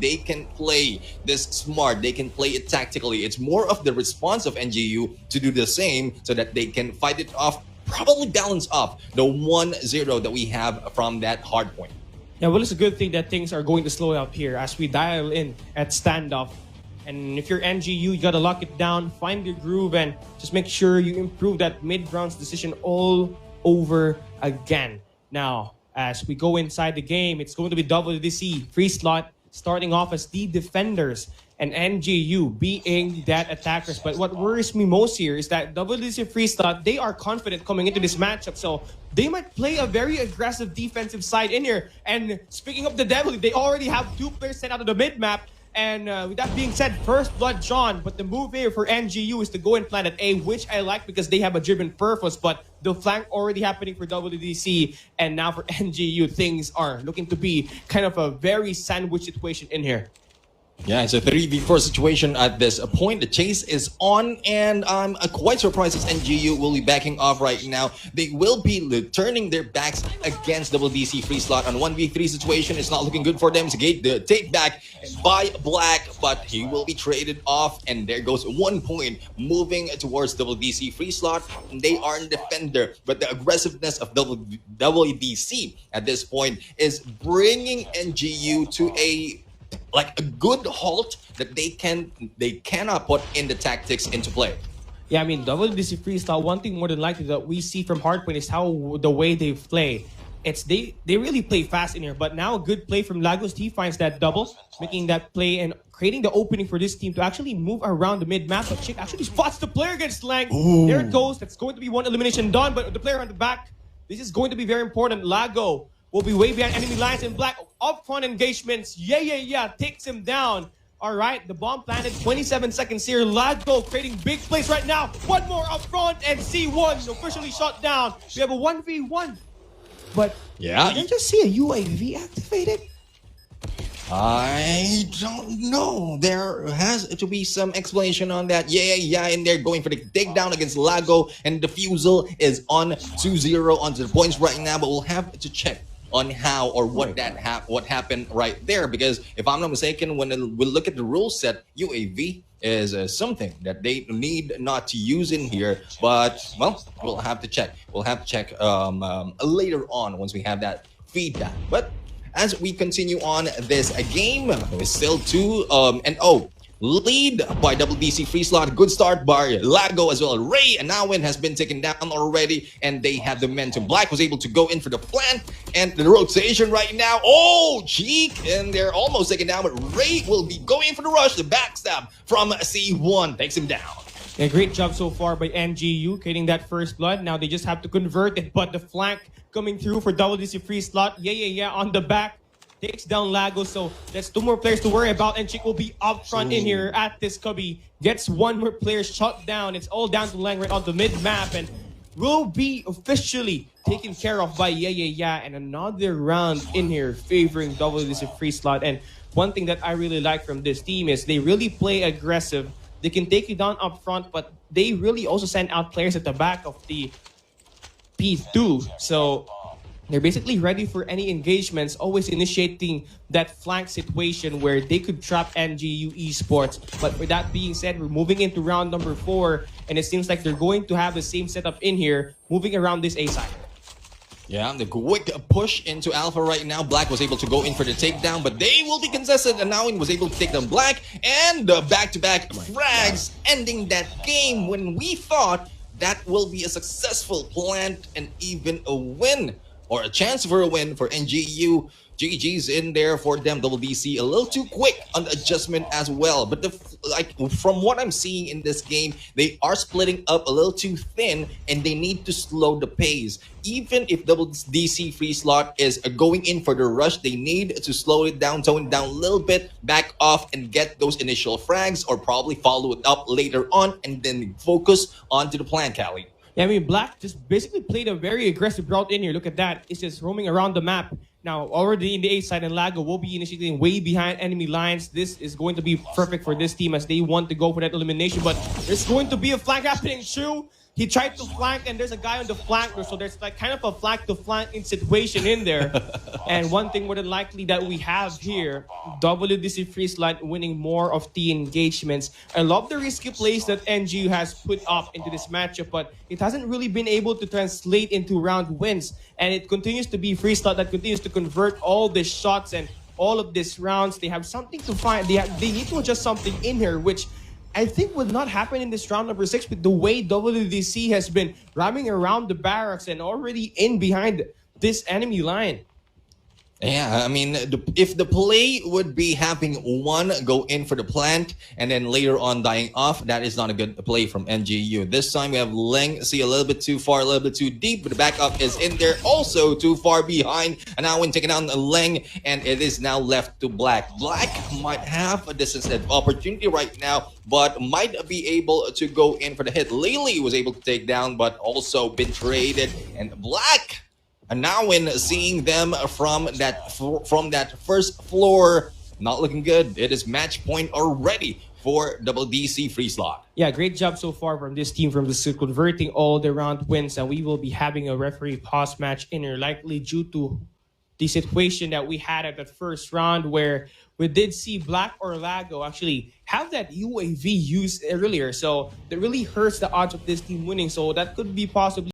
they can play this smart, they can play it tactically. It's more of the response of NGU to do the same so that they can fight it off, probably balance off the 1-0 that we have from that hard point. Yeah, well, it's a good thing that things are going to slow up here as we dial in at standoff. And if you're NGU, you gotta lock it down, find your groove, and just make sure you improve that mid-rounds decision all over again. Now, as we go inside the game, it's going to be WDC free slot starting off as the defenders and NGU being that attackers. But what worries me most here is that WDC free slot, they are confident coming into this matchup, so they might play a very aggressive defensive side in here. And speaking of the devil, they already have 2 players sent out of the mid-map. And with that being said, first blood John, but the move here for NGU is to go and plant at A, which I like because they have a driven purpose, but the flank already happening for WDC, and now for NGU, things are looking to be kind of a very sandwich situation in here. Yeah, it's a 3v4 situation at this point. The chase is on, and I'm quite surprised as NGU will be backing off right now. They will be turning their backs against WDC free slot on 1v3 situation. It's not looking good for them to get the take back by Black, but he will be traded off, and there goes 1 point moving towards WDC free slot. They are in defender, but the aggressiveness of WDC at this point is bringing NGU to a good halt that they cannot put in the tactics into play. Yeah, I mean, WDC freestyle, one thing more than likely that we see from Hardpoint is how the way they play. It's they really play fast in here, but now a good play from Lagos. He finds that double, making that play and creating the opening for this team to actually move around the mid-map. But Chick actually spots the player against Lang. Ooh. There it goes. That's going to be one elimination done, but the player on the back, this is going to be very important. Lago will be way behind enemy lines, and Black upfront engagements. Yeah, takes him down. All right, the bomb planted, 27 seconds here. Lago creating big plays right now. One more up front, and C1 officially shut down. We have a 1v1. But yeah, did I just see a UAV activated? I don't know. There has to be some explanation on that. Yeah, and they're going for the takedown against Lago, and the Defusal is on 2-0 onto the points right now, but we'll have to check on how or what happened right there, because if I'm not mistaken, when we look at the rule set, UAV is something that they need not to use in here, but well, we'll have to check. We'll have to check later on once we have that feedback. But as we continue on this game, it's still 2-0. Lead by WDC free slot. Good start by Lago as well. Ray and Nawin has been taken down already, and they have the momentum. Black was able to go in for the plant and the rotation right now. Oh, cheek, and they're almost taken down, but Ray will be going for the rush. The backstab from C1 takes him down. Yeah, great job so far by NGU getting that first blood. Now they just have to convert it, but the flank coming through for WDC free slot. Yeah, on the back. Takes down Lago, so that's 2 more players to worry about, and Chick will be up front in here at this cubby. Gets 1 more player shut down. It's all down to Lang right on the mid-map, and will be officially taken care of by Yeah, and another round in here favoring WDC free slot. And one thing that I really like from this team is they really play aggressive. They can take you down up front, but they really also send out players at the back of the P2. So they're basically ready for any engagements, always initiating that flank situation where they could trap NGU Esports. But with that being said, we're moving into round number 4, and it seems like they're going to have the same setup in here, moving around this A side. Yeah, the quick push into Alpha right now. Black was able to go in for the takedown, but they will be contested, and now was able to take down Black, and back-to-back frags, ending that game when we thought that will be a successful plant and even a win, or a chance for a win for NGU. GG's in there for them. WDC a little too quick on the adjustment as well. But from what I'm seeing in this game, they are splitting up a little too thin, and they need to slow the pace. Even if WDC free slot is going in for the rush, they need to slow it down, tone it down a little bit, back off, and get those initial frags, or probably follow it up later on, and then focus onto the plan, Callie. Yeah, I mean, Black just basically played a very aggressive route in here. Look at that. It's just roaming around the map. Now, already in the A side, and Lago will be initiating way behind enemy lines. This is going to be perfect for this team as they want to go for that elimination. But there's going to be a flank happening too. he tried to flank, and there's a guy on the flank, so there's like kind of a flank to flank situation in there. And one thing more than likely that we have here, WDC Free Slot winning more of the engagements. I love the risky plays that NGU has put up into this matchup, but it hasn't really been able to translate into round wins. And it continues to be Free Slot that continues to convert all the shots and all of these rounds. They have something to find. They need to adjust something in here, which I think would not happen in this round number 6 with the way WDC has been ramming around the barracks and already in behind this enemy line. Yeah, I mean, if the play would be having one go in for the plant and then later on dying off, that is not a good play from NGU. This time we have Leng see a little bit too far, a little bit too deep, but the backup is in there also too far behind. And now when taking down Leng, and it is now left to Black. Black might have a distance opportunity right now, but might be able to go in for the hit. Lily was able to take down, but also been traded. And Black, and now when seeing them from that first floor, not looking good. It is match point already for WDC Free Slot. Yeah, great job so far from this team from the Sud, converting all the round wins, and we will be having a referee pause match in here, likely due to the situation that we had at the first round where we did see Black or Lago actually have that UAV used earlier. So that really hurts the odds of this team winning. So that could be possibly